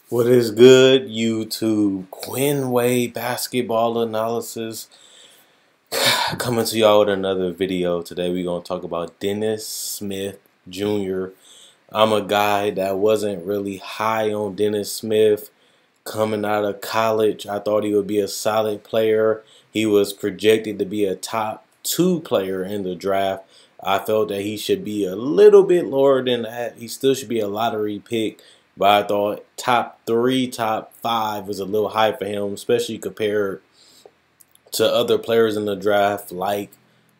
What is good, YouTube? Quinn Wade basketball analysis coming to y'all with another video. Today we're going to talk about Dennis Smith Jr. I'm a guy that wasn't really high on Dennis Smith coming out of college. I thought he would be a solid player. He was projected to be a top 2 player in the draft. I felt that he should be a little bit lower than that. He still should be a lottery pick, but I thought top 3, top 5 was a little high for him, especially compared to other players in the draft like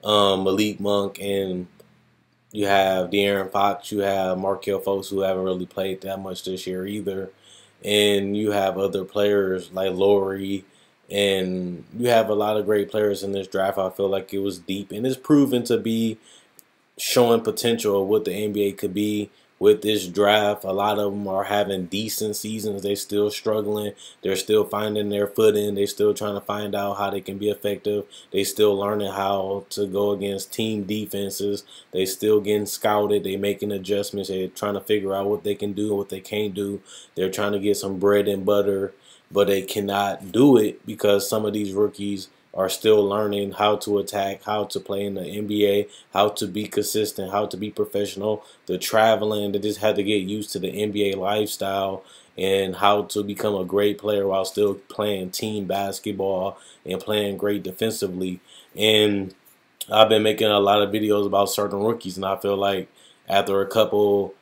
Malik Monk, and you have De'Aaron Fox, you have Markelle Fultz, who haven't really played that much this year either, and you have other players like Laurie, and you have a lot of great players in this draft. I feel like it was deep, and it's proven to be showing potential of what the NBA could be with this draft. A lot of them are having decent seasons. They're still struggling. They're still finding their footing. They're still trying to find out how they can be effective. They're still learning how to go against team defenses. They're still getting scouted. They're making adjustments. They're trying to figure out what they can do and what they can't do. They're trying to get some bread and butter, but they cannot do it because some of these rookies are still learning how to attack, how to play in the NBA, how to be consistent, how to be professional, the traveling. They just had to get used to the NBA lifestyle and how to become a great player while still playing team basketball and playing great defensively. And I've been making a lot of videos about certain rookies, and I feel like after a couple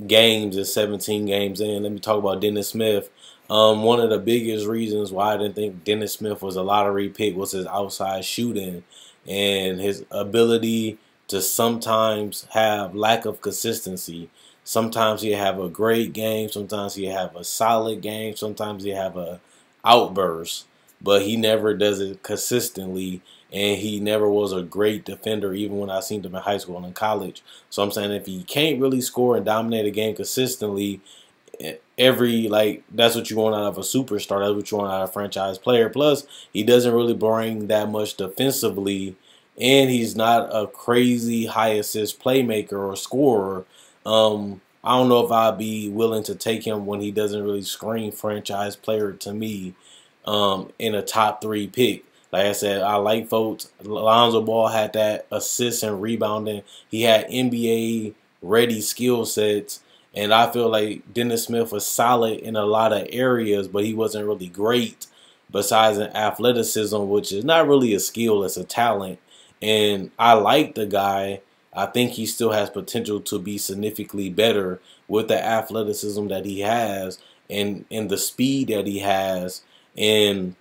games and 17 games in, let me talk about Dennis Smith. One of the biggest reasons why I didn't think Dennis Smith was a lottery pick was his outside shooting and his ability to sometimes have lack of consistency. Sometimes he have a great game, sometimes he have a solid game, sometimes he have a outburst, but he never does it consistently, and he never was a great defender even when I seen him in high school and in college. So I'm saying if he can't really score and dominate a game consistently, that's what you want out of a superstar. That's what you want out of a franchise player. Plus, he doesn't really bring that much defensively, and he's not a crazy high assist playmaker or scorer. I don't know if I'd be willing to take him when he doesn't really scream franchise player to me in a top 3 pick. Like I said, I like Fultz. Lonzo Ball had that assist and rebounding. He had NBA ready skill sets. And I feel like Dennis Smith was solid in a lot of areas, but he wasn't really great besides an athleticism, which is not really a skill, it's a talent. And I like the guy. I think he still has potential to be significantly better with the athleticism that he has and the speed that he has and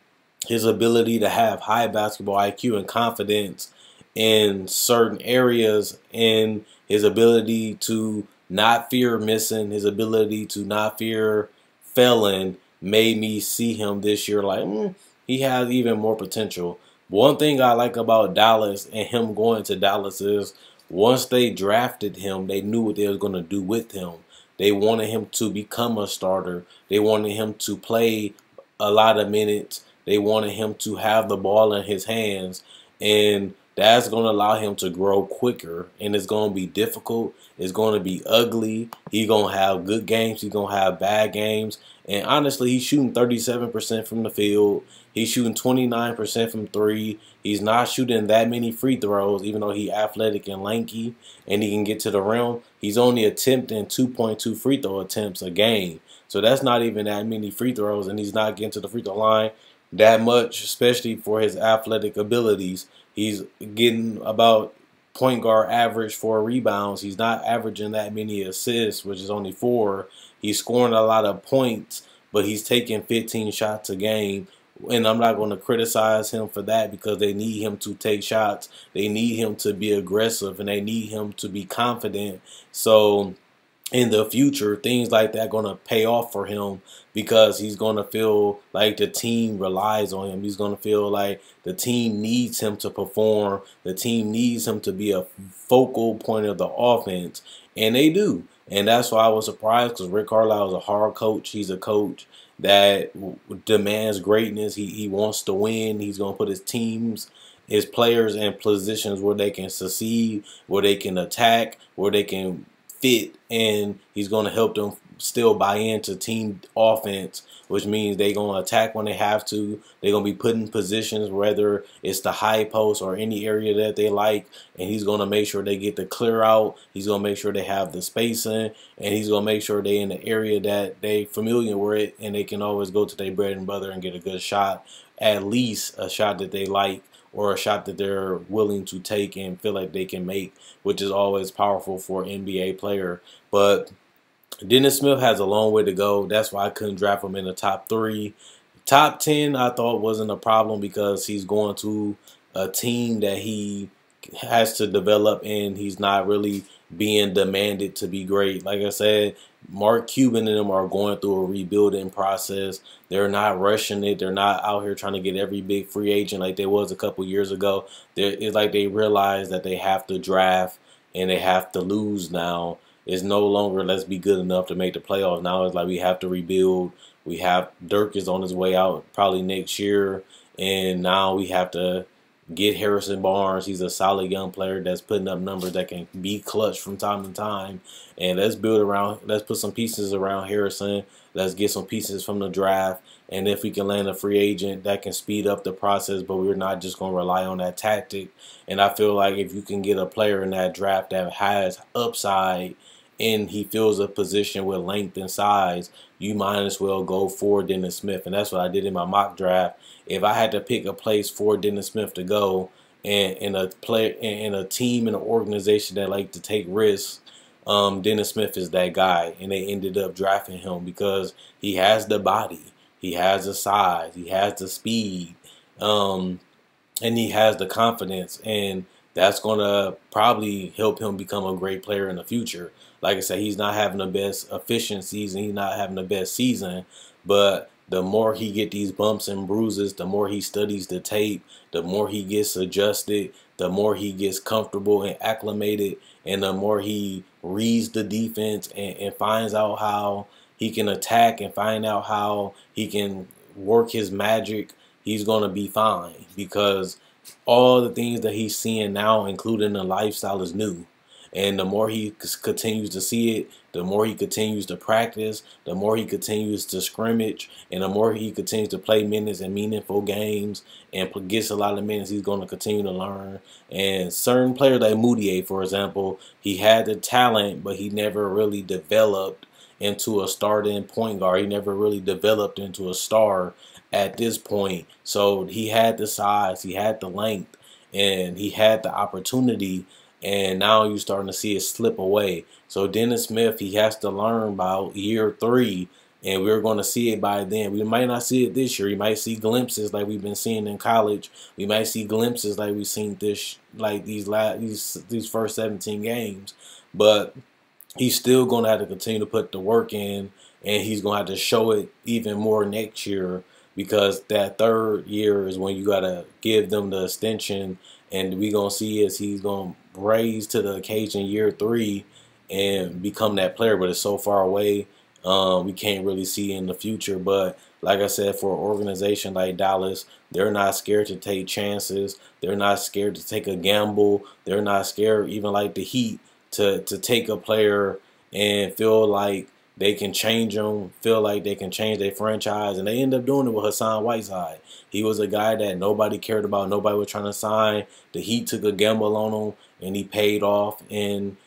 his ability to have high basketball IQ and confidence in certain areas, and his ability to not fear missing, his ability to not fear failing made me see him this year like he has even more potential. One thing I like about Dallas and him going to Dallas is once they drafted him, they knew what they was going to do with him. They wanted him to become a starter. They wanted him to play a lot of minutes. They wanted him to have the ball in his hands, and that's going to allow him to grow quicker, and it's going to be difficult. It's going to be ugly. He's going to have good games. He's going to have bad games. And honestly, he's shooting 37% from the field. He's shooting 29% from 3. He's not shooting that many free throws, even though he's athletic and lanky and he can get to the rim. He's only attempting 2.2 free throw attempts a game. So that's not even that many free throws, and he's not getting to the free throw line that much, especially for his athletic abilities. He's getting about point guard average for rebounds. He's not averaging that many assists, which is only 4. He's scoring a lot of points, but he's taking 15 shots a game. And I'm not going to criticize him for that because they need him to take shots. They need him to be aggressive, and they need him to be confident. So in the future, things like that are going to pay off for him because he's going to feel like the team relies on him. He's going to feel like the team needs him to perform. The team needs him to be a focal point of the offense, and they do. And that's why I was surprised because Rick Carlisle is a hard coach. He's a coach that demands greatness. He wants to win. He's going to put his players in positions where they can succeed, where they can attack, where they can fit, and he's going to help them still buy into team offense, which means they're going to attack when they have to. They're going to be put in positions, whether it's the high post or any area that they like, and he's going to make sure they get the clear out. He's going to make sure they have the spacing, and he's going to make sure they in the area that they familiar with, and they can always go to their bread and butter and get a good shot, at least a shot that they like, or a shot that they're willing to take and feel like they can make, which is always powerful for an NBA player. But Dennis Smith has a long way to go. That's why I couldn't draft him in the top 3. Top 10 I thought wasn't a problem because he's going to a team that he has to develop, and he's not really being demanded to be great. Like I said, Mark Cuban and them are going through a rebuilding process. They're not rushing it. They're not out here trying to get every big free agent like they was a couple years ago. It's like they realize that they have to draft and they have to lose now. It's no longer let's be good enough to make the playoffs. Now it's like we have to rebuild. We have Dirk is on his way out probably next year, and now we have to get Harrison Barnes. He's a solid young player that's putting up numbers that can be clutch from time to time. And let's build around, let's put some pieces around Harrison. Let's get some pieces from the draft. And if we can land a free agent, that can speed up the process, but we're not just going to rely on that tactic. And I feel like if you can get a player in that draft that has upside and he fills a position with length and size, you might as well go for Dennis Smith. And that's what I did in my mock draft. If I had to pick a place for Dennis Smith to go, and in a team and an organization that like to take risks, Dennis Smith is that guy. And they ended up drafting him because he has the body, he has the size, he has the speed, and he has the confidence, and that's going to probably help him become a great player in the future. Like I said, he's not having the best efficient season. He's not having the best season. But the more he get these bumps and bruises, the more he studies the tape, the more he gets adjusted, the more he gets comfortable and acclimated, and the more he reads the defense and finds out how he can attack and find out how he can work his magic, he's going to be fine, because all the things that he's seeing now, including the lifestyle, is new. And the more he continues to see it, the more he continues to practice, the more he continues to scrimmage, and the more he continues to play minutes in meaningful games and gets a lot of minutes, he's going to continue to learn. And certain players like Moutier, for example, he had the talent, but he never really developed into a starting point guard. He never really developed into a star at this point. So he had the size, he had the length, and he had the opportunity. And now you're starting to see it slip away. So Dennis Smith, he has to learn about year 3, and we're going to see it by then. We might not see it this year. We might see glimpses like we've been seeing in college. We might see glimpses like we've seen this, like these first 17 games. But he's still going to have to continue to put the work in, and he's going to have to show it even more next year, because that 3rd year is when you got to give them the extension. And we're going to see is he's going to raise to the occasion year 3 and become that player. But it's so far away, we can't really see in the future. But like I said, for an organization like Dallas, they're not scared to take chances. They're not scared to take a gamble. They're not scared, even like the Heat, to take a player and feel like they can change them, feel like they can change their franchise. And they end up doing it with Hassan Whiteside. He was a guy that nobody cared about. Nobody was trying to sign. The Heat took a gamble on him, and he paid off. And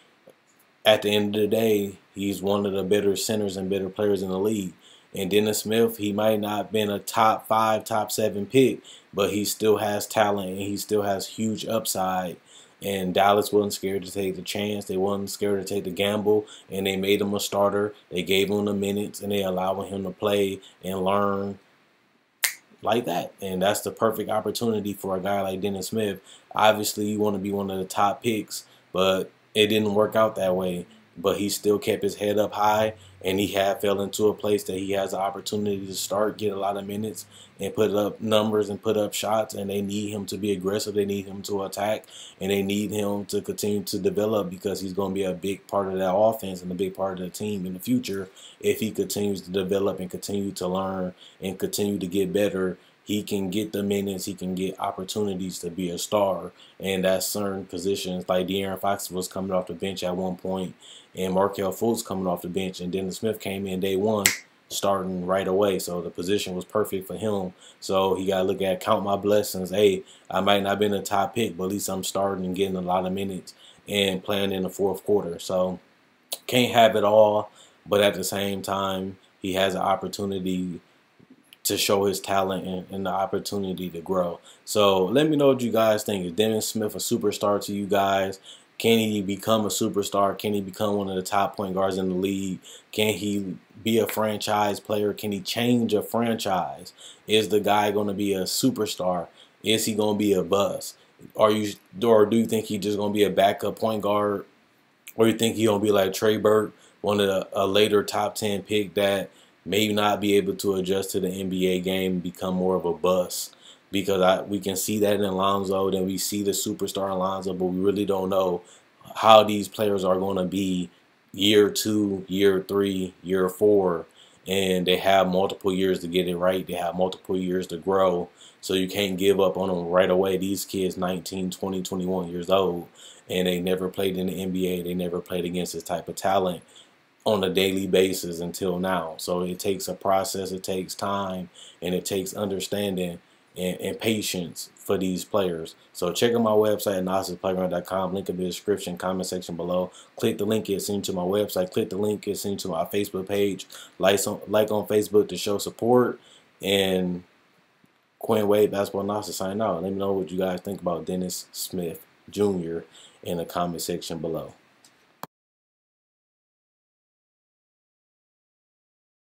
at the end of the day, he's one of the better centers and better players in the league. And Dennis Smith, he might not have been a top 5, top 7 pick, but he still has talent, and he still has huge upside. And Dallas wasn't scared to take the chance. They wasn't scared to take the gamble, and they made him a starter. They gave him the minutes, and they allowed him to play and learn like that. And that's the perfect opportunity for a guy like Dennis Smith. Obviously, you want to be one of the top picks, but it didn't work out that way. But he still kept his head up high, and he fell into a place that he has the opportunity to start, get a lot of minutes, and put up numbers and put up shots. And they need him to be aggressive. They need him to attack, and they need him to continue to develop, because he's going to be a big part of that offense and a big part of the team in the future if he continues to develop and continue to learn and continue to get better he can get the minutes, he can get opportunities to be a star. And that's certain positions, like De'Aaron Fox was coming off the bench at one point, and Markelle Fultz coming off the bench, and Dennis Smith came in day one, starting right away. So the position was perfect for him. So he got to look at, count my blessings. Hey, I might not have been a top pick, but at least I'm starting and getting a lot of minutes and playing in the fourth quarter. So can't have it all, but at the same time, he has an opportunity to show his talent and the opportunity to grow. So let me know what you guys think. Is Dennis Smith a superstar to you guys? Can he become a superstar? Can he become one of the top point guards in the league? Can he be a franchise player? Can he change a franchise? Is the guy going to be a superstar? Is he going to be a bust? Or do you think he's just going to be a backup point guard? Or you think he's going to be like Trey Burke, one of a later top 10 pick that may not be able to adjust to the NBA game and become more of a bust? Because we can see that in Alonzo, then we see the superstar Alonzo, but we really don't know how these players are going to be year 2, year 3, year 4. And they have multiple years to get it right. They have multiple years to grow. So you can't give up on them right away. These kids 19, 20, 21 years old, and they never played in the NBA. They never played against this type of talent on a daily basis until now. So it takes a process, it takes time, and it takes understanding and patience for these players. So check out my website at NasisPlayground.com. Link in the description, comment section below. Click the link, it's sent to my website. Click the link, it's sent to my Facebook page. Like on Facebook to show support. And Quinn Wade, Basketball Nasis, sign out. Let me know what you guys think about Dennis Smith Jr. in the comment section below.